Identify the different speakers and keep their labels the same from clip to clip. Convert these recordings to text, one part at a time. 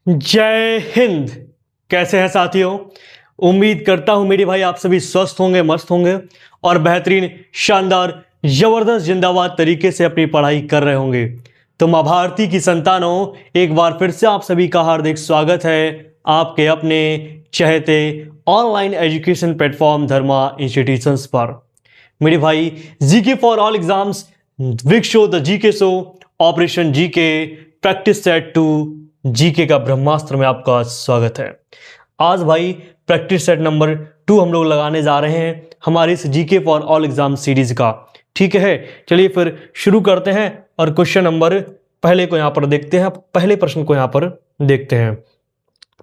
Speaker 1: जय हिंद। कैसे हैं साथियों? उम्मीद करता हूं मेरे भाई आप सभी स्वस्थ होंगे, मस्त होंगे और बेहतरीन, शानदार, जबरदस्त, जिंदाबाद तरीके से अपनी पढ़ाई कर रहे होंगे। तो मां भारती की संतानों, एक बार फिर से आप सभी का हार्दिक स्वागत है आपके अपने चहेते ऑनलाइन एजुकेशन प्लेटफॉर्म धर्मा इंस्टीट्यूशंस पर। मेरे भाई, GK for all exams, big show, the GK show, operation GK, practice set 2 GK का ब्रह्मास्त्र में आपका स्वागत है। आज भाई प्रैक्टिस सेट नंबर 2 हम लोग लगाने जा रहे हैं हमारे इस GK for all exam series का। ठीक है, चलिए फिर शुरू करते हैं और क्वेश्चन नंबर पहले को यहां पर देखते हैं। पहले प्रश्न को यहां पर देखते हैं।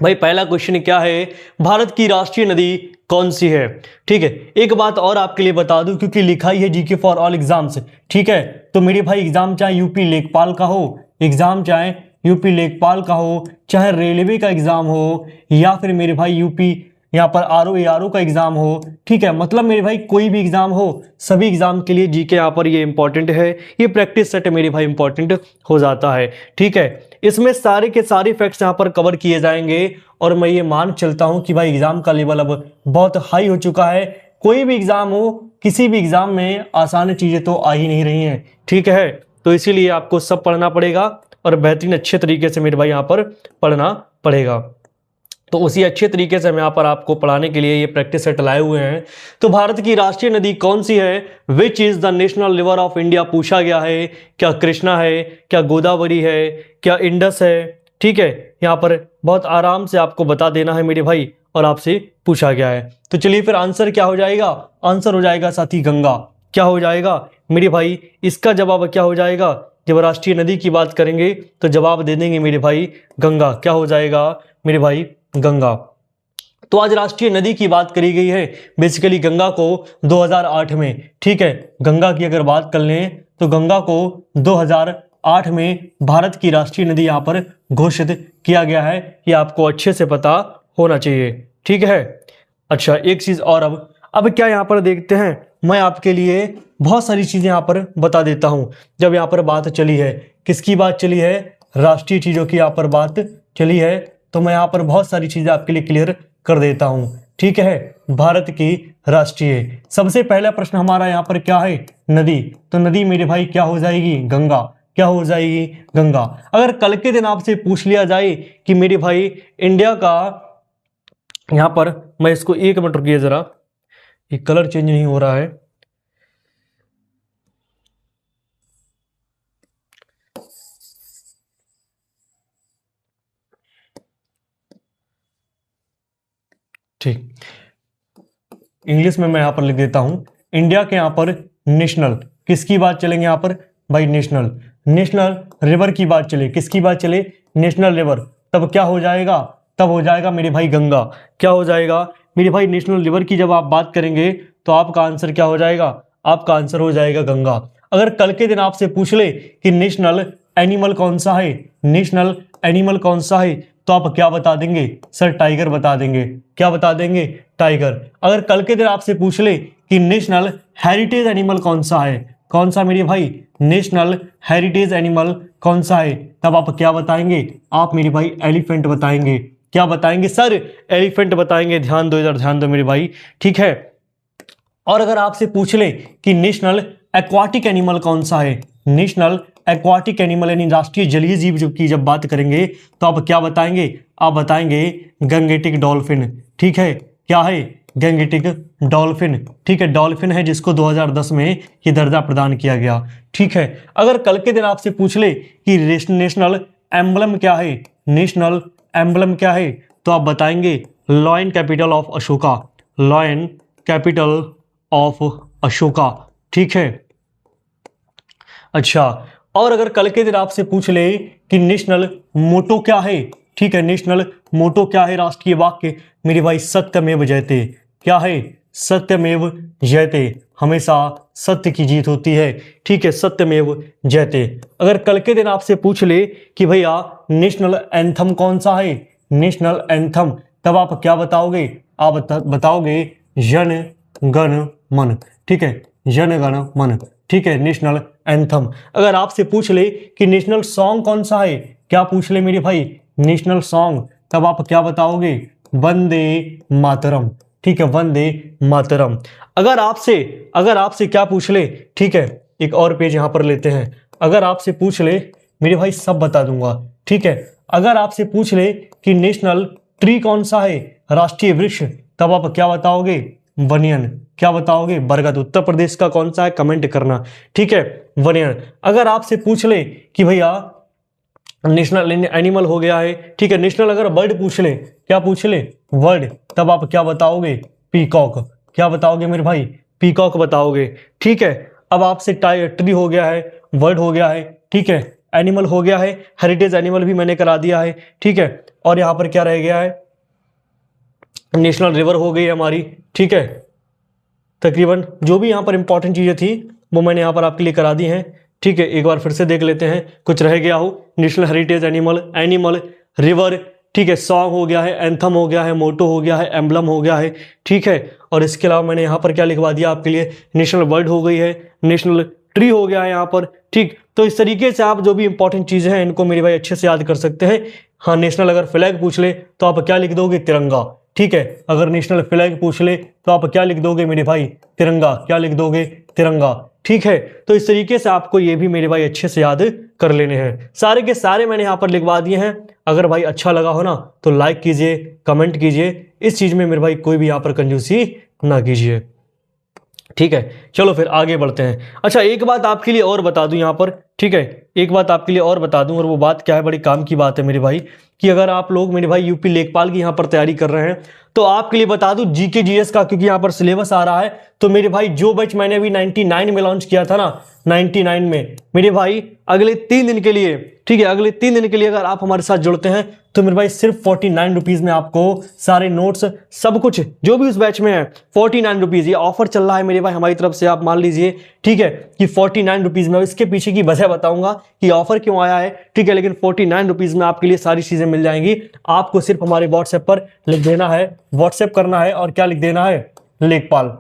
Speaker 1: भाई पहला क्वेश्चन क्या है? भारत की राष्ट्रीय नदी कौन सी है? ठीक है, एक बात और आपके लिए बता दूं, क्योंकि लिखा ही है जीके फॉर ऑल एग्जाम्स। ठीक है, तो मेरे भाई एग्जाम चाहे यूपी लेखपाल का हो, एग्जाम चाहे यूपी लेखपाल का हो, चाहे रेलवे का एग्जाम हो, या फिर मेरे भाई यूपी यहाँ पर आरओ का एग्जाम हो, ठीक है, मतलब मेरे भाई कोई भी एग्जाम हो, सभी एग्जाम के लिए जीके यहाँ पर ये इंपॉर्टेंट है। ये प्रैक्टिस सेट मेरे भाई इंपॉर्टेंट हो जाता है। ठीक है, इसमें सारे के सारे फैक्ट्स यहाँ पर कवर किए जाएंगे और मैं ये मान चलता हूँ कि भाई एग्जाम का लेवल अब बहुत हाई हो चुका है। कोई भी एग्जाम हो, किसी भी एग्जाम में आसान चीजें तो आ ही नहीं रही हैं। ठीक है, तो इसीलिए आपको सब पढ़ना पड़ेगा और बेहतरीन अच्छे तरीके से मेरे भाई यहाँ पर पढ़ना पड़ेगा। तो उसी अच्छे तरीके से हम यहाँ पर आपको पढ़ाने के लिए ये प्रैक्टिस सेट लाए हुए हैं। तो भारत की राष्ट्रीय नदी कौन सी है? Which is the national river of India पूछा गया है। क्या कृष्णा है, क्या गोदावरी है, क्या इंडस है? ठीक है, यहाँ पर बहुत आराम से आपको बता देना है मेरे भाई, और आपसे पूछा गया है। तो चलिए फिर आंसर क्या हो जाएगा? आंसर हो जाएगा साथी गंगा। क्या हो जाएगा मेरे भाई? इसका जवाब क्या हो जाएगा? जब राष्ट्रीय नदी की बात करेंगे तो जवाब दे देंगे मेरे भाई गंगा। क्या हो जाएगा मेरे भाई? गंगा। तो आज राष्ट्रीय नदी की बात करी गई है बेसिकली गंगा को 2008 में। ठीक है, गंगा की अगर बात कर लें तो गंगा को 2008 में भारत की राष्ट्रीय नदी यहाँ पर घोषित किया गया है। ये आपको अच्छे से पता होना चाहिए। ठीक है, अच्छा एक चीज और, अब क्या यहाँ पर देखते हैं, मैं आपके लिए बहुत सारी चीजें यहाँ पर बता देता हूं। जब यहाँ पर बात चली है, किसकी बात चली है? राष्ट्रीय चीजों की यहाँ पर बात चली है, तो मैं यहाँ पर बहुत सारी चीजें आपके लिए क्लियर कर देता हूं। ठीक है, भारत की राष्ट्रीय, सबसे पहला प्रश्न हमारा यहाँ पर क्या है? नदी। तो नदी मेरे भाई क्या हो जाएगी? गंगा। क्या हो जाएगी? गंगा। अगर कल के दिन आपसे पूछ लिया जाए कि मेरे भाई इंडिया का, यहाँ पर मैं इसको एक मिनट रुकिए जरा, ये कलर चेंज नहीं हो रहा है। ठीक, इंग्लिश में मैं यहां पर लिख देता हूं। इंडिया के यहां पर नेशनल, किसकी बात चलेंगे यहाँ पर भाई? नेशनल। नेशनल रिवर की बात चले, किसकी बात चले? National river. तब क्या हो जाएगा? तब हो जाएगा मेरे भाई गंगा। क्या हो जाएगा मेरे भाई? नेशनल रिवर की जब आप बात करेंगे तो आपका आंसर क्या हो जाएगा? आपका आंसर हो जाएगा गंगा। अगर कल के दिन आपसे पूछ ले कि नेशनल एनिमल कौन सा है, नेशनल एनिमल कौन सा है, तो आप क्या बता देंगे? सर टाइगर बता देंगे। क्या बता देंगे? टाइगर। अगर कल के दिन आपसे पूछ ले कि नेशनल हेरिटेज एनिमल कौन सा है, कौन सा मेरे भाई? नेशनल हेरिटेज एनिमल कौन सा है, तब आप क्या बताएंगे? आप मेरे भाई एलिफेंट बताएंगे। क्या बताएंगे सर? एलिफेंट बताएंगे। ध्यान दो, इधर ध्यान दो मेरे भाई। ठीक है, और अगर आपसे पूछ ले कि नेशनल एक्वाटिक एनिमल कौन सा है, नेशनल एक्वाटिक एनिमल यानी राष्ट्रीय जलीय जीव की जब बात करेंगे तो आप क्या बताएंगे? आप बताएंगे गंगेटिक डॉल्फिन। ठीक है, क्या है? Gangetic dolphin. ठीक है, डॉल्फिन है जिसको 2010 में ये दर्जा प्रदान किया गया। ठीक है, अगर कल के दिन आपसे पूछ ले कि नेशनल एम्बलम क्या है, नेशनल एम्बलम क्या है, तो आप बताएंगे lion capital of Ashoka. Lion capital of Ashoka. ठीक है, अच्छा, और अगर कल के दिन आपसे पूछ ले कि नेशनल मोटो क्या है, ठीक है, नेशनल मोटो क्या है, राष्ट्रीय वाक्य, मेरे भाई सत्यमेव जयते। क्या है? सत्यमेव जयते। हमेशा सत्य की जीत होती है। ठीक है, सत्यमेव जयते। अगर कल के दिन आपसे पूछ ले कि भैया नेशनल एंथम कौन सा है, नेशनल एंथम, तब आप क्या बताओगे? आप बताओगे जन गण मन। ठीक है, जन गण मन। ठीक है, नेशनल एंथम। अगर आपसे पूछ ले कि नेशनल सॉन्ग कौन सा है, क्या पूछ ले मेरे भाई? नेशनल सॉन्ग, तब आप क्या बताओगे? वंदे मातरम। ठीक है, वंदे मातरम। अगर आपसे क्या पूछ ले, ठीक है, एक और पेज यहां पर लेते हैं। अगर आपसे पूछ ले मेरे भाई, सब बता दूंगा। ठीक है, अगर आपसे पूछ ले कि नेशनल ट्री कौन सा है, राष्ट्रीय वृक्ष, तब आप क्या बताओगे? बनियन। क्या बताओगे? बरगद। उत्तर प्रदेश का कौन सा है, कमेंट करना। ठीक है, बनियन। अगर आपसे पूछ ले कि भैया नेशनल एनिमल हो गया है, ठीक है, नेशनल अगर बर्ड पूछ ले, क्या पूछ ले? वर्ड, तब आप क्या बताओगे? पीकॉक। क्या बताओगे मेरे भाई? पीकॉक बताओगे। ठीक है, अब आपसे ट्री हो गया है, वर्ड हो गया है, ठीक है, एनिमल हो गया है, हेरिटेज एनिमल भी मैंने करा दिया है। ठीक है, और यहां पर क्या रह गया है? नेशनल रिवर हो गई हमारी। ठीक है, तकरीबन जो भी यहां पर इंपॉर्टेंट चीजें थी वो मैंने यहां पर आपके लिए करा दी हैं। ठीक है, एक बार फिर से देख लेते हैं, कुछ रह गया हो। नेशनल हेरिटेज एनिमल, रिवर, ठीक है, सॉन्ग हो गया है, एंथम हो गया है, मोटो हो गया है, एम्बलम हो गया है। ठीक है, और इसके अलावा मैंने यहाँ पर क्या लिखवा दिया आपके लिए? नेशनल बर्ड हो गई है, नेशनल ट्री हो गया है यहाँ पर। ठीक, तो इस तरीके से आप जो भी इंपॉर्टेंट चीज़ें हैं इनको मेरे भाई अच्छे से याद कर सकते हैं। हाँ, नेशनल अगर फ्लैग पूछ ले तो आप क्या लिख दोगे? तिरंगा। ठीक है, अगर नेशनल फ्लैग पूछ ले तो आप क्या लिख दोगे मेरे भाई? तिरंगा। क्या लिख दोगे? तिरंगा। ठीक है, तो इस तरीके से आपको ये भी मेरे भाई अच्छे से याद कर लेने हैं। सारे के सारे मैंने यहाँ पर लिखवा दिए हैं। अगर भाई अच्छा लगा हो ना तो लाइक कीजिए, कमेंट कीजिए। इस चीज में मेरे भाई कोई भी यहाँ पर कंजूसी ना कीजिए। ठीक है, चलो फिर आगे बढ़ते हैं। अच्छा, एक बात आपके लिए और बता दूं यहाँ पर, ठीक है, एक बात आपके लिए और बता दूं, और वो बात क्या है, बड़ी काम की बात है मेरे भाई, कि अगर आप लोग मेरे भाई यूपी लेखपाल की यहाँ पर तैयारी कर रहे हैं तो आपके लिए बता दूं जीके जीएस का, क्योंकि यहाँ पर सिलेबस आ रहा है। तो मेरे भाई जो बैच मैंने अभी 99 में लॉन्च किया था ना, 99 में, मेरे भाई अगले 3 दिन के लिए, ठीक है, अगले 3 दिन के लिए अगर आप हमारे साथ जुड़ते हैं तो मेरे भाई सिर्फ 49 रुपीज में आपको सारे नोट्स सब कुछ जो भी उस बैच में है 49 रुपीज, ये ऑफर चल रहा है मेरे भाई हमारी तरफ से, आप मान लीजिए। ठीक है, कि 49 रुपीज में, इसके पीछे की वजह बताऊंगा कि ऑफर क्यों आया है। ठीक है, लेकिन 49 रुपीज में आपके लिए सारी चीजें मिल जाएंगी। आपको सिर्फ हमारे व्हाट्सएप पर लिख देना है, व्हाट्सएप करना है, और क्या लिख देना है? लेखपाल।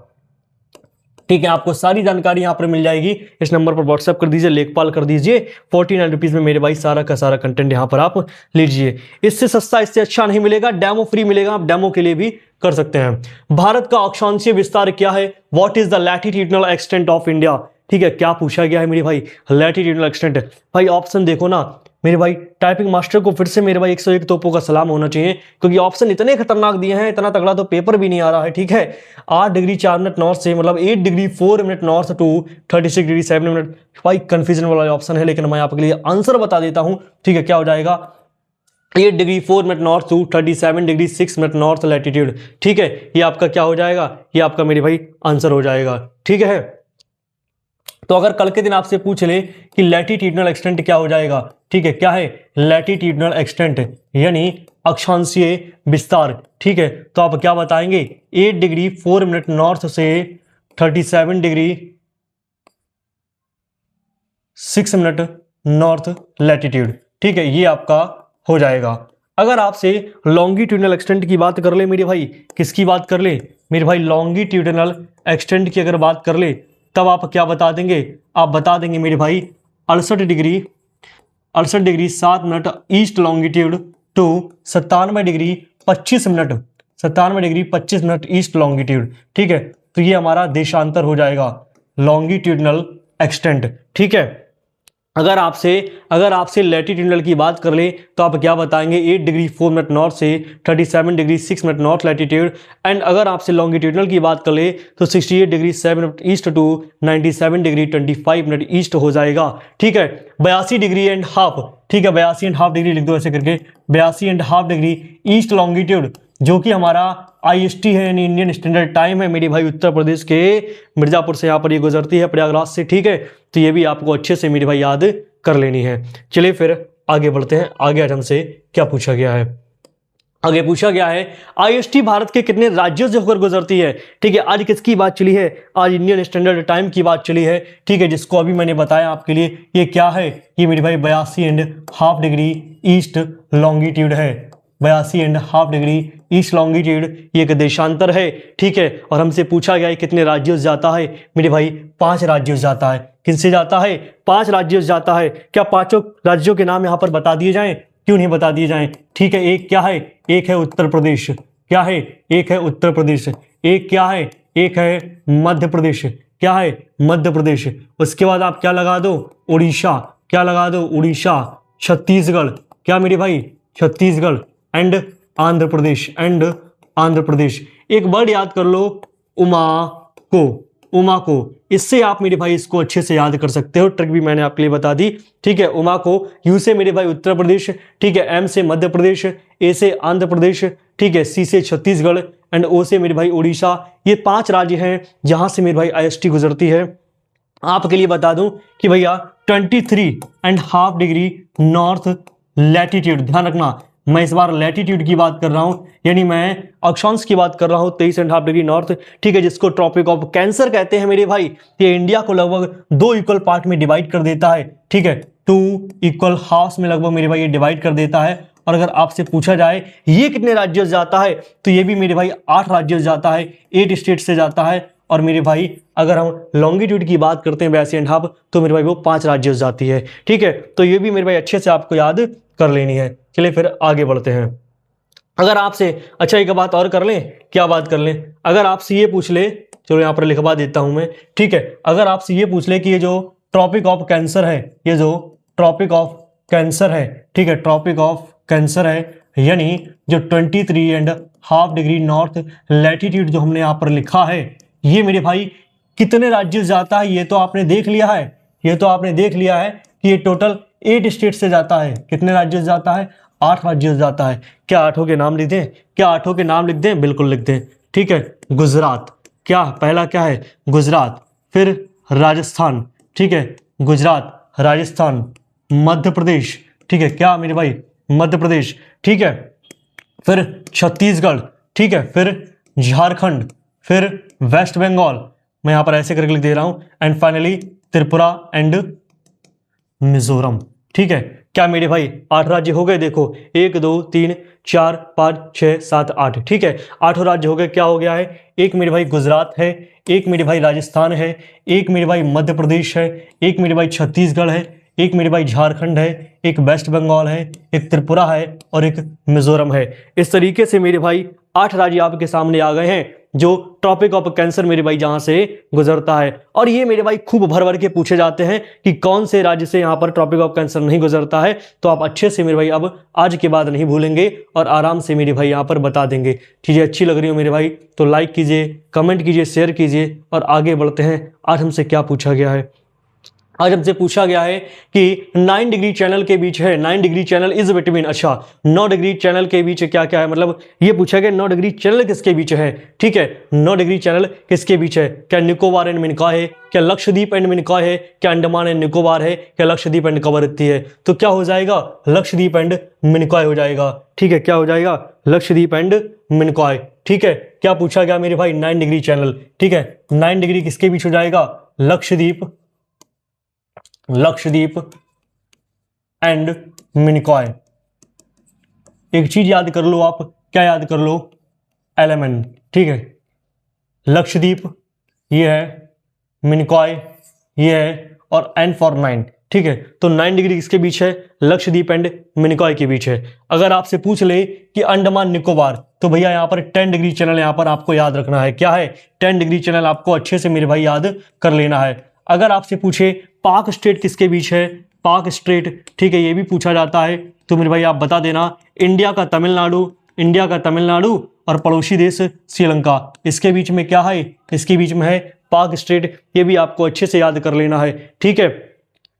Speaker 1: ठीक है, आपको सारी जानकारी यहां पर मिल जाएगी। इस नंबर पर व्हाट्सएप कर दीजिए, लेखपाल कर दीजिए। 49 रुपीज में मेरे भाई सारा का सारा कंटेंट यहां पर आप लीजिए। इससे सस्ता, इससे अच्छा नहीं मिलेगा। डेमो फ्री मिलेगा, आप डेमो के लिए भी कर सकते हैं। भारत का अक्षांशीय विस्तार क्या है? What is the latitudinal extent of India? ठीक है, क्या पूछा गया है मेरे भाई? Latitudinal extent. भाई ऑप्शन देखो ना मेरे भाई, टाइपिंग मास्टर को फिर से मेरे भाई 101 तोपों का सलाम होना चाहिए, क्योंकि ऑप्शन इतने खतरनाक दिए हैं, इतना तगड़ा तो पेपर भी नहीं आ रहा है। ठीक है, 8 डिग्री 4 मिनट नॉर्थ से, मतलब 8 degree 4 minute north to 36 degree 7 minute. भाई कंफ्यूजन वाला ऑप्शन है, लेकिन मैं आपके लिए आंसर बता देता हूं। ठीक है, क्या हो जाएगा? 8 degree 4 minute north to 37 degree 6 minute north latitude. ठीक है, ये आपका क्या हो जाएगा? ये आपका मेरे भाई आंसर हो जाएगा। ठीक है, तो अगर कल के दिन आपसे पूछ ले कि लैटिट्यूडनल एक्सटेंट क्या हो जाएगा, ठीक है, क्या है? लैटिट्यूडनल एक्सटेंट यानी अक्षांशीय विस्तार। ठीक है, तो आप क्या बताएंगे? 8 डिग्री 4 मिनट नॉर्थ से 37 डिग्री 6 मिनट नॉर्थ लैटिट्यूड। ठीक है, ये आपका हो जाएगा। अगर आपसे लॉन्गिट्यूडनल एक्सटेंट की बात कर ले मेरे भाई, किसकी बात कर ले मेरे भाई? लॉन्गिट्यूडनल एक्सटेंट की अगर बात कर ले, तब आप क्या बता देंगे? आप बता देंगे मेरे भाई 68 degree 7 minute east longitude to 97 degree 25 minute 97 degree 25 minute east longitude. ठीक है, तो ये हमारा देशांतर हो जाएगा, लॉन्गिट्यूडनल एक्सटेंट। ठीक है, अगर आपसे लैटिट्यूडनल की बात कर ले तो आप क्या बताएंगे? 8 डिग्री 4 मिनट नॉर्थ से 37 degree 6 minute north latitude. And अगर आपसे लॉन्गिट्यूडनल की बात कर ले तो 68 degree 7 minute east to 97 degree 25 minute east हो जाएगा। ठीक है, 82 डिग्री एंड हाफ। ठीक है, 82 एंड हाफ डिग्री लिख दो ऐसे करके, 82 and half degree east longitude, जो कि हमारा IST है, यानी इंडियन स्टैंडर्ड टाइम है मेरी भाई, उत्तर प्रदेश के मिर्जापुर से यहाँ पर ये गुजरती है, प्रयागराज से। ठीक है, तो ये भी आपको अच्छे से मेरी भाई याद कर लेनी है। चलिए फिर आगे बढ़ते हैं। आगे आज हमसे क्या पूछा गया है? आगे पूछा गया है IST भारत के कितने राज्यों से होकर गुजरती है? ठीक है, आज किसकी बात चली है? आज इंडियन स्टैंडर्ड टाइम की बात चली है। ठीक है, जिसको अभी मैंने बताया आपके लिए, ये क्या है? ये मेरे भाई 82 and half degree east longitude है। 82 and half degree east longitude ये एक देशांतर है। ठीक है, और हमसे पूछा गया है कितने राज्यों से जाता है? मेरे भाई 5 राज्यों से जाता है। किनसे जाता है? 5 राज्यों से जाता है। क्या 5 राज्यों के नाम यहां पर बता दिए जाएं? क्यों नहीं बता दिए जाएं? ठीक है, एक क्या है? एक है उत्तर प्रदेश। क्या है? एक है उत्तर प्रदेश। एक क्या है? एक है मध्य प्रदेश। क्या है? मध्य प्रदेश। उसके बाद आप क्या लगा दो? उड़ीसा। क्या लगा दो? उड़ीसा। छत्तीसगढ़। क्या मेरे भाई? छत्तीसगढ़। एंड आंध्र प्रदेश। एंड आंध्र प्रदेश। एक वर्ड याद कर लो, उमा को। उमा को। इससे आप मेरे भाई इसको अच्छे से याद कर सकते हो। ट्रिक भी मैंने आपके लिए बता दी। ठीक है, उमा को। यू से मेरे भाई उत्तर प्रदेश। ठीक है, एम से मध्य प्रदेश, ए से आंध्र प्रदेश, ठीक है, सी से छत्तीसगढ़ एंड ओ से मेरे भाई उड़ीसा। ये 5 राज्य हैं जहां से मेरे भाई IST गुजरती है। आपके लिए बता दूं कि भैया 23.5 डिग्री नॉर्थ लैटिट्यूड। ध्यान रखना, मैं इस बार लैटिट्यूड की बात कर रहा हूं, यानी मैं अक्षांश की बात कर रहा हूं। 23.5 डिग्री नॉर्थ, ठीक है, जिसको ट्रॉपिक ऑफ कैंसर कहते हैं मेरे भाई। ये इंडिया को लगभग 2 इक्वल पार्ट में डिवाइड कर देता है। ठीक है, 2 इक्वल हाफ में लगभग मेरे भाई ये डिवाइड कर देता है। और अगर आपसे पूछा जाए ये कितने राज्यों से जाता है, तो ये भी मेरे भाई 8 राज्यों से जाता है, 8 स्टेट से जाता है। और मेरे भाई अगर हम लॉन्गिट्यूड की बात करते हैं 82.5, तो मेरे भाई वो 5 राज्यों से जाती है। ठीक है, तो ये भी मेरे भाई अच्छे से आपको याद कर लेनी है। चलिए फिर आगे बढ़ते हैं। अगर आपसे, अच्छा एक बात और कर लें, क्या बात कर लें? अगर आपसे ये पूछ ले, चलो यहां पर लिखवा देता हूं मैं। ठीक है, अगर आपसे ये पूछ ले कि ये जो ट्रॉपिक ऑफ कैंसर है, ये जो ट्रॉपिक ऑफ कैंसर है, ठीक है, ट्रॉपिक ऑफ कैंसर है, यानी जो 23.5 डिग्री नॉर्थ लैटिट्यूड जो हमने यहां पर लिखा है, ये मेरे भाई कितने राज्यों से जाता है? ये तो आपने देख लिया है, ये तो आपने देख लिया है कि ये टोटल 8 स्टेट से जाता है। कितने राज्यों से जाता है? 8 राज्यों से जाता है। क्या 8 के नाम लिख दें? क्या 8 के नाम लिख दें? बिल्कुल लिख दें। ठीक है, गुजरात। क्या पहला क्या है? गुजरात। फिर राजस्थान। ठीक है, गुजरात, राजस्थान, मध्य प्रदेश। ठीक है, क्या मेरे भाई? मध्य प्रदेश। ठीक है, फिर छत्तीसगढ़। ठीक है, फिर झारखंड, फिर वेस्ट बंगाल, मैं यहां पर ऐसे करके लिख दे रहा हूं, and finally Tripura and Mizoram. ठीक है, क्या मेरे भाई 8 राज्य हो गए? देखो 1 2 3 4 5 6 7 8। ठीक है, 8 राज्य हो गए। क्या हो गया है? एक मेरे भाई गुजरात है, एक मेरे भाई राजस्थान है, एक मेरे भाई मध्य प्रदेश है, एक मेरे भाई छत्तीसगढ़ है, एक मेरे भाई झारखंड है, एक वेस्ट बंगाल है, एक त्रिपुरा है और एक मिजोरम है। इस तरीके से मेरे भाई 8 राज्य आपके सामने आ गए हैं जो ट्रॉपिक ऑफ कैंसर मेरे भाई जहां से गुजरता है। और ये मेरे भाई खूब भर भर के पूछे जाते हैं कि कौन से राज्य से यहां पर ट्रॉपिक ऑफ कैंसर नहीं गुजरता है। तो आप अच्छे से मेरे भाई अब आज के बाद नहीं भूलेंगे और आराम से मेरे भाई यहां पर बता देंगे। चीजें अच्छी लग रही हो मेरे भाई तो लाइक कीजिए, कमेंट कीजिए, शेयर कीजिए और आगे बढ़ते हैं। आज हमसे क्या पूछा गया है? आज हमसे पूछा गया है कि 9 डिग्री चैनल के बीच है, 9 डिग्री चैनल इज बिटवीन, अच्छा 9 डिग्री चैनल के बीच क्या क्या है? मतलब ये पूछा गया 9 डिग्री चैनल किसके बीच है? ठीक है, 9 डिग्री चैनल किसके बीच है? क्या निकोबार एंड मिनिकॉय है? क्या लक्षद्वीप एंड मिनिकॉय है? क्या अंडमान एंड निकोबार है? क्या लक्षद्वीप एंड कवरत्ती है? तो क्या हो जाएगा? लक्षद्वीप एंड मिनिकॉय हो जाएगा। ठीक है, क्या हो जाएगा? लक्षद्वीप एंड मिनिकॉय। ठीक है, क्या पूछा गया मेरे भाई? 9 डिग्री चैनल। ठीक है, 9 डिग्री किसके बीच हो जाएगा? लक्षद्वीप, लक्षद्वीप एंड मिनिकॉय। एक चीज याद कर लो आप, क्या याद कर लो? LMN। ठीक है, लक्षद्वीप ये है, मिनिकॉय ये है और N फॉर 9। ठीक है, तो 9 डिग्री किसके बीच है? लक्षद्वीप एंड मिनिकॉय के बीच है। अगर आपसे पूछ ले कि अंडमान निकोबार, तो भैया यहां पर 10 डिग्री चैनल यहां पर आपको याद रखना है। क्या है? 10 डिग्री चैनल आपको अच्छे से मेरे भाई याद कर लेना है। अगर आपसे पूछे पाक स्टेट किसके बीच है? पाक स्टेट, ठीक है, ये भी पूछा जाता है, तो मेरे भाई आप बता देना। इंडिया का तमिलनाडु, इंडिया का तमिलनाडु और पड़ोसी देश श्रीलंका, इसके बीच में क्या है? इसके बीच में है पाक स्टेट। ये भी आपको अच्छे से याद कर लेना है। ठीक है,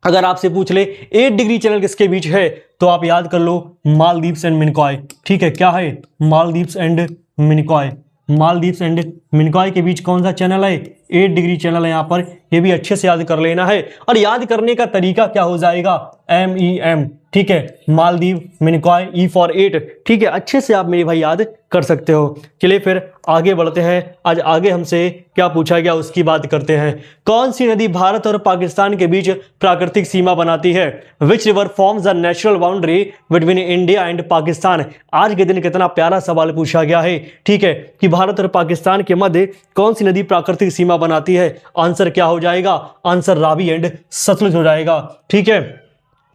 Speaker 1: अगर आपसे पूछ ले 8 डिग्री चैनल किसके बीच है, तो आप याद कर लो मालदीव्स एंड मिनिकॉय। ठीक है, क्या है? मालदीव्स एंड मिनिकॉय। मालदीव्स एंड मिनिकॉय के बीच कौन सा चैनल है? 8 डिग्री चैनल है यहां पर। ये भी अच्छे से याद कर लेना है। और याद करने का तरीका क्या हो जाएगा? MEM। ठीक है, मालदीव, मिनिकॉय, E फॉर 8। ठीक है, अच्छे से आप मेरे भाई याद कर सकते हो। चलिए फिर आगे बढ़ते हैं। आज आगे हमसे क्या पूछा गया उसकी बात करते हैं। कौन सी नदी भारत और पाकिस्तान के बीच प्राकृतिक सीमा बनाती है? Which river forms the natural boundary between India and Pakistan? आज के दिन कितना प्यारा सवाल पूछा गया है। ठीक है, कि भारत और पाकिस्तान के मध्य कौन सी नदी प्राकृतिक सीमा बनाती है? आंसर क्या हो जाएगा? आंसर रावी एंड सतलुज हो जाएगा। ठीक है,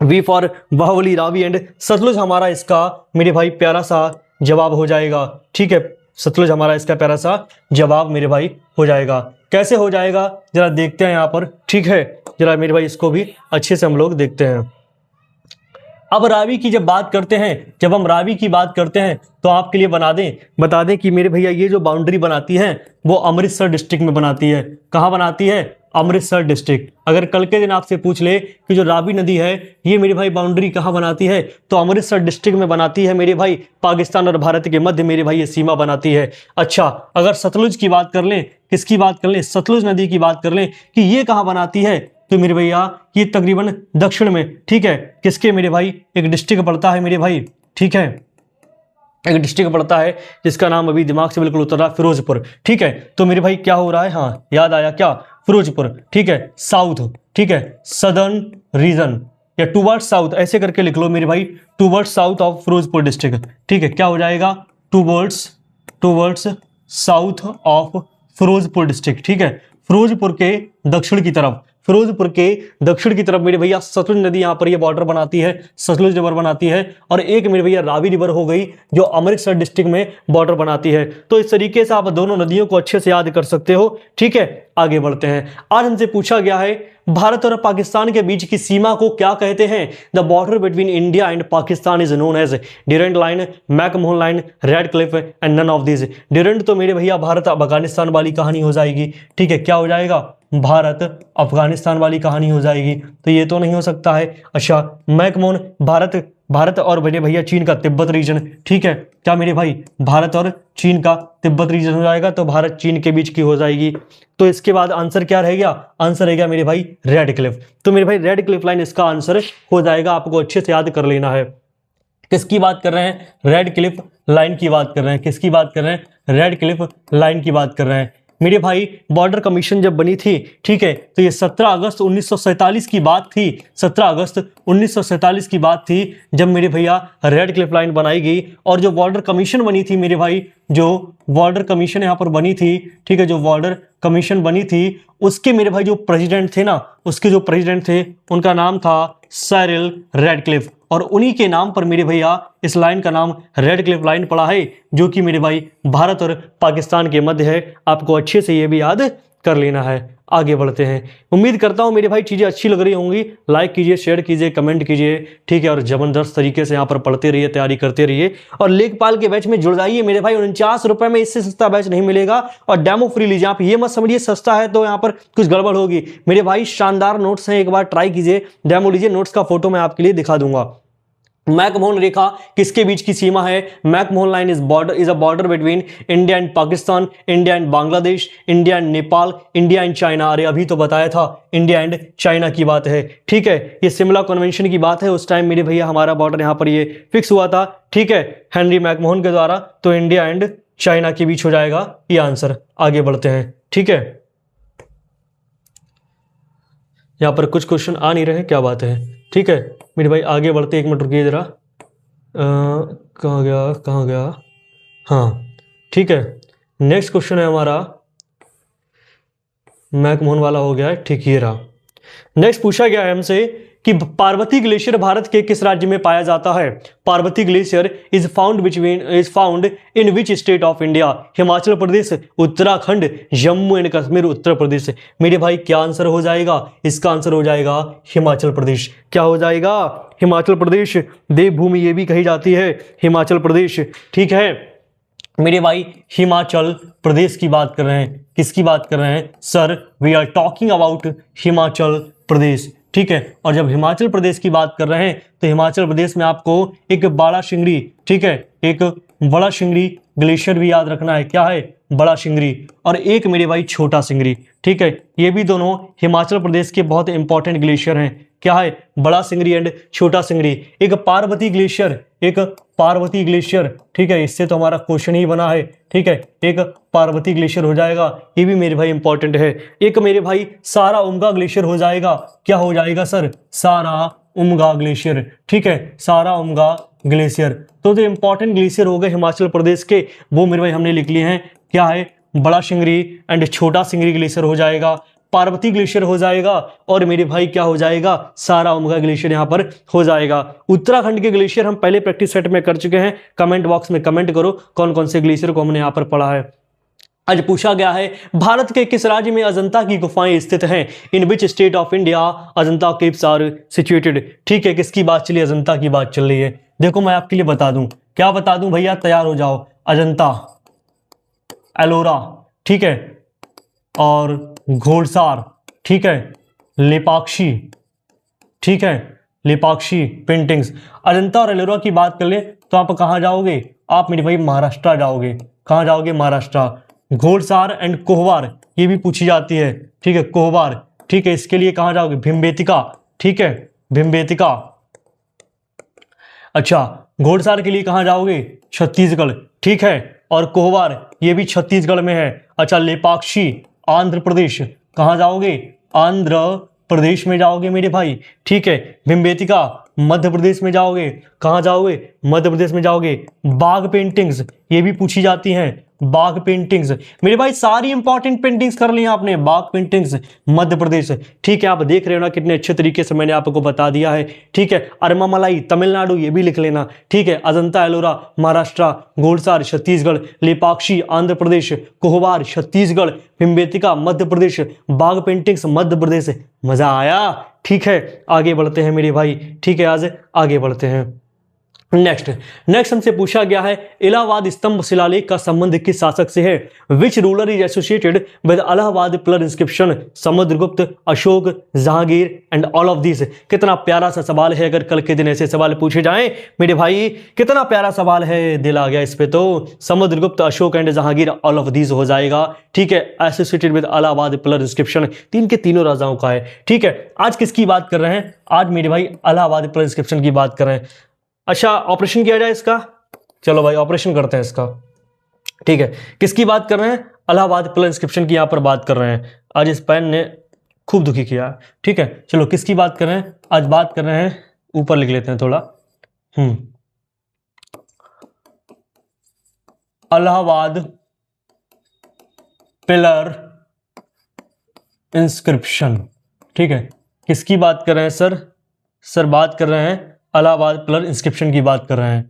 Speaker 1: V for Baahubali, Ravi and Sutlej हमारा इसका मेरे भाई प्यारा सा जवाब हो जाएगा। ठीक है, सतलुज हमारा इसका प्यारा सा जवाब मेरे भाई हो जाएगा। कैसे हो जाएगा जरा देखते हैं यहाँ पर। ठीक है, जरा मेरे भाई इसको भी अच्छे से हम लोग देखते हैं। अब रावी की जब बात करते हैं, जब हम रावी की बात करते हैं तो आपके लिए बता दें कि मेरे भैया ये जो बाउंड्री बनाती है वो अमृतसर डिस्ट्रिक्ट में बनाती है। कहाँ बनाती है? अमृतसर डिस्ट्रिक्ट। अगर कल के दिन आपसे पूछ ले कि जो रावी नदी है ये मेरे भाई बाउंड्री कहाँ बनाती है, तो अमृतसर डिस्ट्रिक्ट में बनाती है मेरे भाई। पाकिस्तान और भारत के मध्य मेरे भाई ये सीमा बनाती है। अच्छा, अगर सतलुज की बात कर लें, किसकी बात कर लें? सतलुज नदी की बात कर लें कि ये कहाँ बनाती है, तो मेरे भैया ये तकरीबन दक्षिण में। ठीक है, किसके मेरे भाई? एक डिस्ट्रिक्ट पड़ता है मेरे भाई। ठीक है, एक डिस्ट्रिक्ट पड़ता है जिसका नाम अभी दिमाग से बिल्कुल उतर रहा, फिरोजपुर। ठीक है, तो मेरे भाई क्या हो रहा है? हाँ, याद आया क्या? फिरोजपुर। ठीक है, साउथ। ठीक है, सदर्न रीजन या टूवर्ड्स साउथ ऐसे करके लिख लो मेरे भाई, towards south of Firozpur district. ठीक है, क्या हो जाएगा? Towards south of Firozpur district. ठीक है, फिरोजपुर के दक्षिण की तरफ, फिरोजपुर के दक्षिण की तरफ मेरे भैया सतलुज नदी यहाँ पर ये बॉर्डर बनाती है, सतलुज रिवर बनाती है। और एक मेरे भैया रावी रिवर हो गई जो अमृतसर डिस्ट्रिक्ट में बॉर्डर बनाती है। तो इस तरीके से आप दोनों नदियों को अच्छे से याद कर सकते हो। ठीक है, आगे बढ़ते हैं। आज हमसे पूछा गया है भारत और पाकिस्तान के बीच की सीमा को क्या कहते हैं? The border between India and Pakistan is known as Durand line, McMahon line, Radcliffe and none of this. Durand तो मेरे भैया भारत अफगानिस्तान वाली कहानी हो जाएगी। ठीक है, क्या हो जाएगा? भारत अफगानिस्तान वाली कहानी हो जाएगी, तो ये तो नहीं हो सकता है। अच्छा, मैकमोहन भारत और मेरे भैया चीन का तिब्बत रीजन। ठीक है, क्या मेरे भाई? भारत और चीन का तिब्बत रीजन हो जाएगा, तो भारत चीन के बीच की हो जाएगी। तो इसके बाद आंसर क्या रह गया? आंसर रह गया मेरे भाई रेड क्लिफ। तो मेरे भाई रेड क्लिफ लाइन इसका आंसर हो जाएगा, आपको अच्छे से याद कर लेना है। किसकी बात कर रहे हैं? रेड क्लिफ लाइन की बात कर रहे हैं। किसकी बात कर रहे हैं? रेड क्लिफ लाइन की बात कर रहे हैं मेरे भाई। बॉर्डर कमीशन जब बनी थी, ठीक है, तो ये 17 अगस्त 1947 की बात थी। 17 अगस्त 1947 की बात थी जब मेरे भैया रेड क्लिफ लाइन बनाई गई। और जो बॉर्डर कमीशन बनी थी मेरे भाई, जो बॉर्डर कमीशन यहाँ पर बनी थी, ठीक है, जो बॉर्डर कमीशन बनी थी उसके मेरे भाई जो प्रेसिडेंट थे ना, उसके जो प्रेसिडेंट थे उनका नाम था साइरिल रेडक्लिफ। और उन्हीं के नाम पर मेरे भैया इस लाइन का नाम रेड क्लिफ लाइन पड़ा है, जो कि मेरे भाई भारत और पाकिस्तान के मध्य है। आपको अच्छे से ये भी याद कर लेना है। आगे बढ़ते हैं। उम्मीद करता हूं मेरे भाई चीज़ें अच्छी लग रही होंगी। लाइक कीजिए, शेयर कीजिए, कमेंट कीजिए, ठीक है, और जबरदस्त तरीके से यहाँ पर पढ़ते रहिए, तैयारी करते रहिए। और लेखपाल के बैच में जुड़ जाइए मेरे भाई। 49 रुपए में इससे सस्ता बैच नहीं मिलेगा और डेमो फ्री लीजिए। आप ये मत समझिए सस्ता है तो यहाँ पर कुछ गड़बड़ होगी। मेरे भाई शानदार नोट्स हैं, एक बार ट्राई कीजिए, डेमो लीजिए। नोट्स का फोटो मैं आपके लिए दिखा दूंगा। मैकमोहन रेखा किसके बीच की सीमा है? McMahon line is a border between India and Pakistan, India and Bangladesh, India and Nepal, India and China. अरे अभी तो बताया था इंडिया एंड चाइना की बात है, ठीक है। ये शिमला कन्वेंशन की बात है, उस टाइम मेरे भैया हमारा बॉर्डर यहां पर ये फिक्स हुआ था, ठीक है, हेनरी मैकमोहन के द्वारा। तो इंडिया एंड चाइना के बीच हो जाएगा ये आंसर। आगे बढ़ते हैं, ठीक है। यहां पर कुछ क्वेश्चन आ नहीं रहे, क्या बात है, ठीक है मेरे भाई। आगे बढ़ते, एक मिनट रुकिए जरा। कहाँ गया? हाँ, ठीक है। नेक्स्ट क्वेश्चन है हमारा, मैकमोहन वाला हो गया है, ठीक, ये रहा। नेक्स्ट पूछा गया है हमसे कि पार्वती ग्लेशियर भारत के किस राज्य में पाया जाता है? Parvati glacier is found in which state of India? Himachal Pradesh, Uttarakhand, Jammu and Kashmir, Uttar Pradesh. मेरे भाई क्या आंसर हो जाएगा? इसका आंसर हो जाएगा हिमाचल प्रदेश। क्या हो जाएगा? हिमाचल प्रदेश। देवभूमि ये भी कही जाती है, हिमाचल प्रदेश, ठीक है मेरे भाई। हिमाचल प्रदेश की बात कर रहे हैं। किसकी बात कर रहे हैं? Sir we are talking about Himachal Pradesh, ठीक है। और जब हिमाचल प्रदेश की बात कर रहे हैं तो हिमाचल प्रदेश में आपको एक बड़ा शिंगरी, ठीक है, एक बड़ा शिंगरी ग्लेशियर भी याद रखना है। क्या है? बड़ा शिंगरी। और एक मेरे भाई छोटा शिंगरी, ठीक है। ये भी दोनों हिमाचल प्रदेश के बहुत इंपॉर्टेंट ग्लेशियर हैं। क्या है? बड़ा सिंगरी एंड छोटा सिंगरी। एक पार्वती ग्लेशियर, एक पार्वती ग्लेशियर, ठीक है, इससे तो हमारा क्वेश्चन ही बना है, ठीक है। एक पार्वती ग्लेशियर हो जाएगा, ये भी मेरे भाई इंपॉर्टेंट है। एक मेरे भाई सारा उमगा ग्लेशियर हो जाएगा। क्या हो जाएगा सर? सारा उमगा ग्लेशियर, ठीक है, सारा उमगा ग्लेशियर। तो जो इंपॉर्टेंट ग्लेशियर हो गए हिमाचल प्रदेश के, वो मेरे भाई हमने लिख लिए हैं। क्या है? बड़ा सिंगरी एंड छोटा सिंगरी ग्लेशियर हो जाएगा। पार्वती ग्लेशियर हो जाएगा और मेरे भाई क्या हो जाएगा, सारा ओमेगा ग्लेशियर यहां पर हो जाएगा। उत्तराखंड के ग्लेशियर हम पहले प्रैक्टिस सेट में कर चुके हैं, कमेंट बॉक्स में कमेंट करो कौन कौन से ग्लेशियर को हमने यहां पर पढ़ा है। आज पूछा गया है भारत के किस राज्य में अजंता की गुफाएं स्थित हैं, in which state of India Ajanta caves are situated. ठीक है, किसकी बात चली, अजंता की बात चल रही है। देखो मैं आपके लिए बता दूं, क्या बता दूं भैया, तैयार हो जाओ। अजंता, एलोरा, ठीक है, और घोड़सार, ठीक है, लेपाक्षी, ठीक है, लेपाक्षी पेंटिंग्स। अजंता और एलोरा की बात कर ले तो आप कहां जाओगे, आप मेरे भाई महाराष्ट्र जाओगे। कहां जाओगे, महाराष्ट्र। घोड़सार एंड कोहवार ये भी पूछी जाती है, ठीक है, कोहवार, ठीक है, इसके लिए कहां जाओगे, भीमबेटका, ठीक है, भीमबेटका। अच्छा, घोड़सार के लिए कहां जाओगे, छत्तीसगढ़, ठीक है, और कोहवार ये भी छत्तीसगढ़ में है। अच्छा, लेपाक्षी आंध्र प्रदेश, कहां जाओगे, आंध्र प्रदेश में जाओगे मेरे भाई, ठीक है। भीमबेटका मध्य प्रदेश में जाओगे, कहां जाओगे, मध्य प्रदेश में जाओगे। बाघ पेंटिंग्स ये भी पूछी जाती हैं, बाघ पेंटिंग्स मेरे भाई सारी इंपॉर्टेंट पेंटिंग्स कर ली आपने। बाघ पेंटिंग्स मध्य प्रदेश, ठीक है, आप देख रहे हो ना कितने अच्छे तरीके से मैंने आपको बता दिया है, ठीक है। अरमामलाई तमिलनाडु ये भी लिख लेना, ठीक है। अजंता एलोरा महाराष्ट्र, घोड़सार छत्तीसगढ़, लेपाक्षी आंध्र प्रदेश, कोहवार छत्तीसगढ़, भीमबेटका मध्य प्रदेश, बाघ पेंटिंग्स मध्य प्रदेश। मजा आया, ठीक है। आगे बढ़ते हैं मेरे भाई, ठीक है, आज आगे बढ़ते हैं। नेक्स्ट हमसे पूछा गया है इलाहाबाद स्तंभ शिलालेख का संबंध किस शासक से है, which ruler is associated with Allahabad pillar inscription, Samudragupta, Ashok, Jahangir and all of this. कितना प्यारा सा सवाल है, अगर कल के दिन ऐसे सवाल पूछे जाएं मेरे भाई, कितना प्यारा सवाल है, दिल आ गया इस पे तो। Samudragupta, Ashok and Jahangir all of this हो जाएगा, ठीक है। Associated with Allahabad pillar inscription तीन के तीनों राजाओं का है, ठीक है। आज किसकी बात कर रहे हैं, आज मेरे भाई इलाहाबाद पिलर इंस्क्रिप्शन की बात कर रहे हैं। अच्छा, ऑपरेशन किया जाए इसका, चलो भाई ऑपरेशन करते हैं इसका, ठीक है। किसकी बात कर रहे हैं, इलाहाबाद पिलर इंस्क्रिप्शन की यहां पर बात कर रहे हैं। आज इस पेन ने खूब दुखी किया, ठीक है। चलो किसकी बात कर रहे हैं, आज बात कर रहे हैं, ऊपर लिख लेते हैं थोड़ा, इलाहाबाद पिलर इंस्क्रिप्शन, ठीक है। किसकी बात कर रहे हैं सर बात कर रहे हैं इलाहाबाद पिलर इंस्क्रिप्शन की बात कर रहे हैं।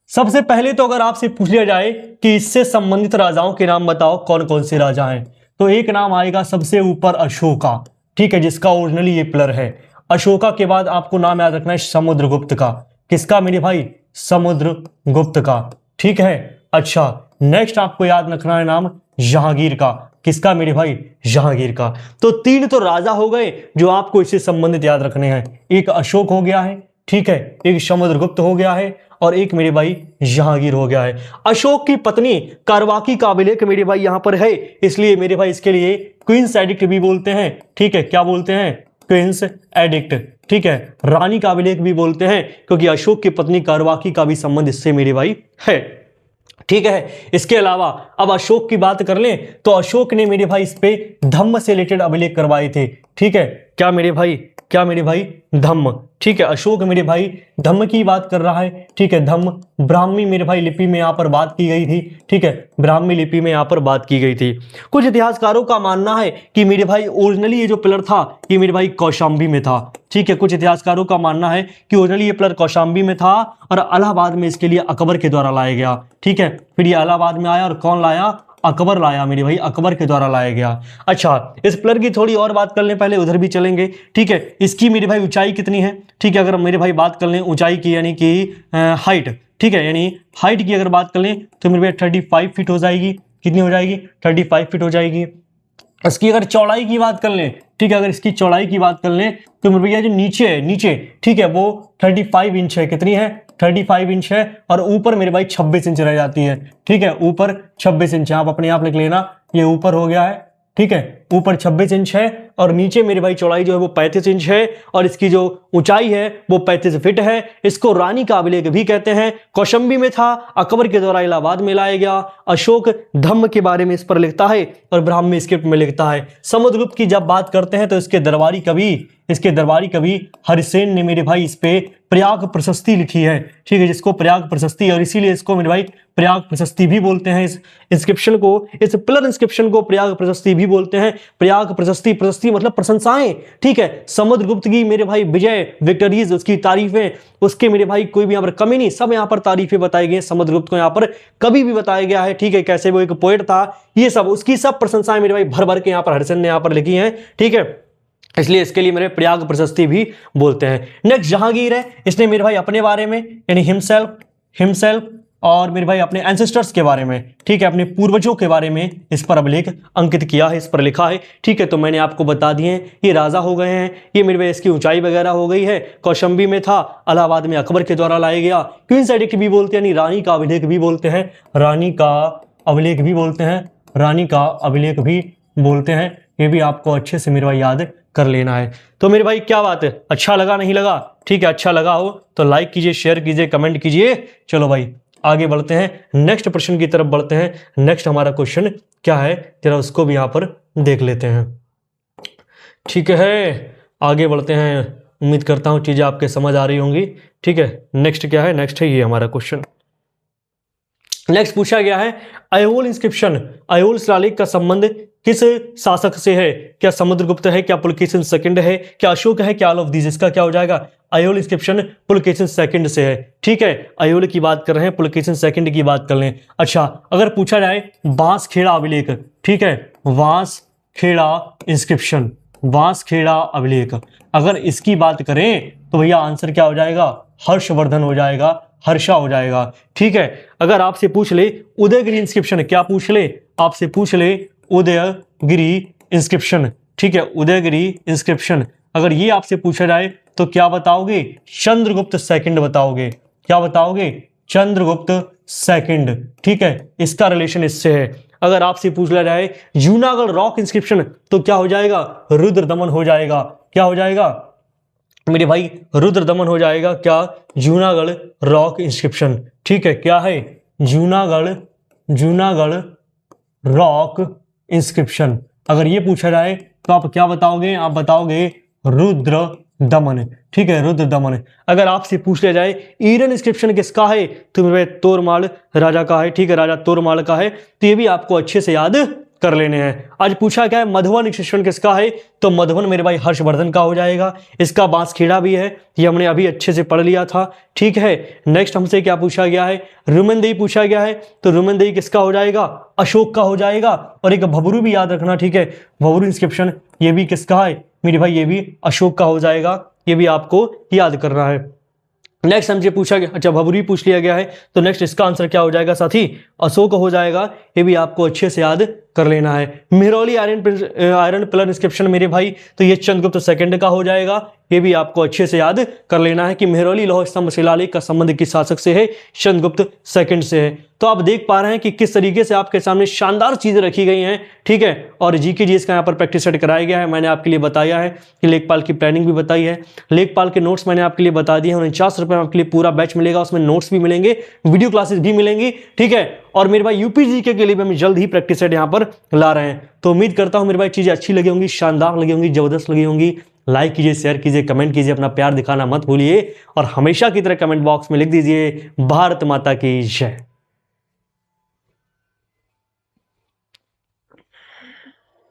Speaker 1: सबसे पहले तो अगर आपसे पूछ लिया जाए कि इससे संबंधित राजाओं के नाम बताओ, कौन कौन से राजा हैं, तो एक नाम आएगा सबसे ऊपर अशोका, ठीक है, जिसका ओरिजिनली ये पिलर है। अशोका के बाद आपको नाम याद रखना है समुद्रगुप्त का। किसका मेरे भाई, समुद्रगुप्त का, ठीक है। अच्छा, नेक्स्ट आपको याद रखना है नाम जहांगीर का। किसका मेरे भाई, जहांगीर का। तो तीन तो राजा हो गए जो आपको इससे संबंधित याद रखने हैं। एक अशोक हो गया है, ठीक है, एक समुद्रगुप्त हो गया है, और एक मेरे भाई जहांगीर हो गया है। अशोक की पत्नी कारवाकी का अभिलेख मेरे भाई यहां पर है, इसलिए मेरे भाई इसके लिए क्वींस एडिक्ट भी बोलते हैं, ठीक है। क्या बोलते हैं, क्वींस एडिक्ट, ठीक है। रानी का अभिलेख भी बोलते हैं, क्योंकि अशोक की पत्नी कारवाकी का भी संबंध इससे मेरे भाई है, ठीक है। इसके अलावा अब अशोक की बात कर लें तो अशोक ने मेरे भाई इस पे धम्म से रिलेटेड अभिलेख करवाए थे, ठीक है। क्या मेरे भाई, धम्म, ठीक है। अशोक मेरे भाई धम्म की बात कर रहा है, ठीक है। धम्म ब्राह्मी मेरे भाई लिपि में यहां पर बात की गई थी, ठीक है, ब्राह्मी लिपि में यहां पर बात की गई थी। कुछ इतिहासकारों का मानना है कि मेरे भाई ओरिजिनली ये जो पिलर था ये मेरे भाई कौशाम्बी में था, ठीक है। कुछ इतिहासकारों का मानना है कि ओरिजिनली ये पिलर कौशाम्बी में था और इलाहाबाद में इसके लिए अकबर के द्वारा लाया गया, ठीक है। फिर ये इलाहाबाद में आया और कौन लाया, अकबर लाया मेरे भाई, अकबर के द्वारा लाया गया। अच्छा, इस पिलर की थोड़ी और बात कर लें, पहले उधर भी चलेंगे, ठीक है। इसकी मेरे भाई ऊंचाई कितनी है, ठीक है। अगर मेरे भाई बात कर लें ऊंचाई की यानी कि हाइट, ठीक है, यानी हाइट की अगर बात कर लें तो मेरे भाई 35 फीट हो जाएगी। कितनी हो जाएगी, 35 फीट हो जाएगी। इसकी अगर चौड़ाई की बात कर लें, ठीक है, अगर इसकी चौड़ाई की बात कर लें तो मेरे भैया जो नीचे है, नीचे, ठीक है, वो 35 इंच है। कितनी है, 35 इंच है, और ऊपर मेरे भाई 26 इंच रह जाती है, ठीक है। ऊपर 26 इंच, आप अपने आप लिख लेना, ये ऊपर हो गया है, ठीक है, ऊपर 26 इंच है और नीचे मेरे भाई चौड़ाई जो है वो 35 इंच है और इसकी जो ऊंचाई है वो 35 फीट है। इसको रानी का अभिलेख भी कहते हैं। कौशंबी में था, अकबर के द्वारा इलाहाबाद में लाया गया। अशोक धम्म के बारे में इस पर लिखता है और ब्राह्मी स्क्रिप्ट में लिखता है। समुद्रगुप्त की जब बात करते हैं तो इसके दरबारी कवि हरिसेन ने मेरे भाई इस पे प्रयाग प्रशस्ति लिखी है, ठीक है, जिसको प्रयाग प्रशस्ति, और इसीलिए इसको मेरे भाई प्रयाग प्रशस्ति भी बोलते हैं। इस इंस्क्रिप्शन को, इस पिलर इंस्क्रिप्शन को प्रयाग प्रशस्ति भी बोलते हैं। प्रयाग प्रशस्ति, प्रशस्ति मतलब प्रशंसाएं, ठीक है। समुद्रगुप्त की मेरे भाई विजय, विक्टरीज, उसकी तारीफें, उसके मेरे भाई कोई भी यहाँ पर कमी नहीं, सब यहाँ पर तारीफें बताई गई। समुद्रगुप्त को यहाँ पर कभी भी बताया गया है, ठीक है, कैसे वो एक पोएट था, ये सब उसकी सब प्रशंसाएं मेरे भाई भर भर के यहाँ पर हरिसेन ने यहाँ पर लिखी हैं, ठीक है। इसलिए इसके लिए मेरे प्रयाग प्रशस्ति भी बोलते हैं। नेक्स्ट जहांगीर है, इसने मेरे भाई अपने बारे में यानी हिमसेल्फ और मेरे भाई अपने एंसेस्टर्स के बारे में, ठीक है, अपने पूर्वजों के बारे में इस पर अभिलेख अंकित किया है, इस पर लिखा है, ठीक है। तो मैंने आपको बता दिए ये राजा हो गए हैं, ये मेरे भाई इसकी ऊंचाई वगैरह हो गई है। कौशंबी में था, इलाहाबाद में अकबर के द्वारा लाया गया। क्वींस एडिक्ट भी बोलते हैं, यानी रानी का अभिलेख भी बोलते हैं, रानी का अभिलेख भी बोलते हैं, रानी का अभिलेख भी बोलते हैं। ये भी आपको अच्छे से मेरे भाई याद कर लेना है। तो मेरे भाई क्या बात है, अच्छा लगा नहीं लगा, ठीक है, अच्छा लगा हो तो लाइक कीजिए, शेयर कीजिए, कमेंट कीजिए। चलो भाई आगे बढ़ते हैं, नेक्स्ट प्रश्न की तरफ बढ़ते हैं। नेक्स्ट हमारा क्वेश्चन क्या है जरा उसको भी यहां पर देख लेते हैं, ठीक है। आगे बढ़ते हैं, उम्मीद करता हूं चीजें आपके समझ आ रही होंगी, ठीक है। नेक्स्ट क्या है, नेक्स्ट है ये हमारा क्वेश्चन। नेक्स्ट पूछा गया है अयोल इंस्क्रिप्शन, अयोल शिलालेख का संबंध किस शासक से है? क्या समुद्रगुप्त है, क्या पुलकेशिन सेकंड है, क्या अशोक है, क्या ऑल ऑफ दीज? इसका क्या हो जाएगा? अयोल इंस्क्रिप्शन पुलकेशिन सेकंड से है, ठीक है। अयोल की बात कर रहे हैं, पुलकेशिन सेकंड की बात कर लें। अच्छा, अगर पूछा जाए बांसखेड़ा अभिलेख, ठीक है, बांसखेड़ा इंस्क्रिप्शन, बांसखेड़ा अभिलेख, अगर इसकी बात करें तो भैया आंसर क्या हो जाएगा? हर्षवर्धन हो जाएगा, हर्षा हो जाएगा, ठीक है। अगर आपसे पूछ ले उदयगिरी इंस्क्रिप्शन, क्या पूछ ले? आपसे पूछ ले उदयगिरी इंस्क्रिप्शन, ठीक है, उदयगिरी इंस्क्रिप्शन, अगर ये आपसे पूछा जाए तो क्या बताओगे? चंद्रगुप्त सेकंड बताओगे। क्या बताओगे? चंद्रगुप्त सेकंड, ठीक है। इसका रिलेशन इससे है। अगर आपसे पूछ लिया जाए जूनागढ़ रॉक इंस्क्रिप्शन तो क्या हो जाएगा? रुद्रदमन हो जाएगा। क्या हो जाएगा मेरे भाई? रुद्रदमन हो जाएगा। क्या? जूनागढ़ रॉक इंस्क्रिप्शन, ठीक है। क्या है? Junagadh rock inscription. अगर ये पूछा जाए तो आप क्या बताओगे? आप बताओगे रुद्रदमन, ठीक है, रुद्रदमन। अगर आपसे पूछ लिया जाए ईरन इंस्क्रिप्शन किसका है तो मेरे तोरमाल राजा का है, ठीक है, राजा तोरमाल का है। तो ये भी आपको अच्छे से याद कर लेने हैं। आज पूछा क्या है मधुवन इंस्क्रिप्शन किसका है तो मधुवन मेरे भाई हर्षवर्धन का हो जाएगा। इसका बांसखेड़ा भी है, ये हमने अभी अच्छे से पढ़ लिया था, ठीक है। नेक्स्ट हमसे क्या पूछा गया है? रुमेनदेही पूछा गया है, तो रुमेनदेही किसका हो जाएगा? अशोक का हो जाएगा। और एक भबरू भी याद रखना, ठीक है, भबरू इंस्क्रिप्शन ये भी किसका है मेरे भाई? ये भी अशोक का हो जाएगा, ये भी आपको याद करना है। नेक्स्ट हमसे पूछा गया, अच्छा भबरू पूछ लिया गया है तो नेक्स्ट इसका आंसर क्या हो जाएगा साथी? अशोक हो जाएगा, ये भी आपको अच्छे से याद कर लेना है। मेहरौली आयरन पिलर इंस्क्रिप्शन मेरे भाई तो ये चंद्रगुप्त सेकंड का हो जाएगा, ये भी आपको अच्छे से याद कर लेना है कि मेहरौली लौह स्तंभ शिलालेख का संबंध किस शासक से है? चंद्रगुप्त सेकंड से है। तो आप देख पा रहे हैं कि किस तरीके से आपके सामने शानदार चीजें रखी गई हैं, ठीक है। और जीके जीएस का यहाँ पर प्रैक्टिस सेट कराया गया है। मैंने आपके लिए बताया है कि लेखपाल की प्लानिंग भी बताई है, लेखपाल के नोट्स मैंने आपके लिए बता दिए हैं। 49 रुपये में आपके लिए पूरा बैच मिलेगा, उसमें नोट्स भी मिलेंगे, वीडियो क्लासेस भी मिलेंगी, ठीक है। और मेरे भाई यूपी जीके के लिए भी हम जल्द ही प्रैक्टिस सेट यहाँ पर ला रहे हैं। तो उम्मीद करता हूँ मेरे भाई चीजें अच्छी लगी होंगी, शानदार लगी होंगी, जबरदस्त लगी होंगी। लाइक कीजिए, शेयर कीजिए, कमेंट कीजिए, अपना प्यार दिखाना मत भूलिए और हमेशा की तरह कमेंट बॉक्स में लिख दीजिए भारत माता की जय।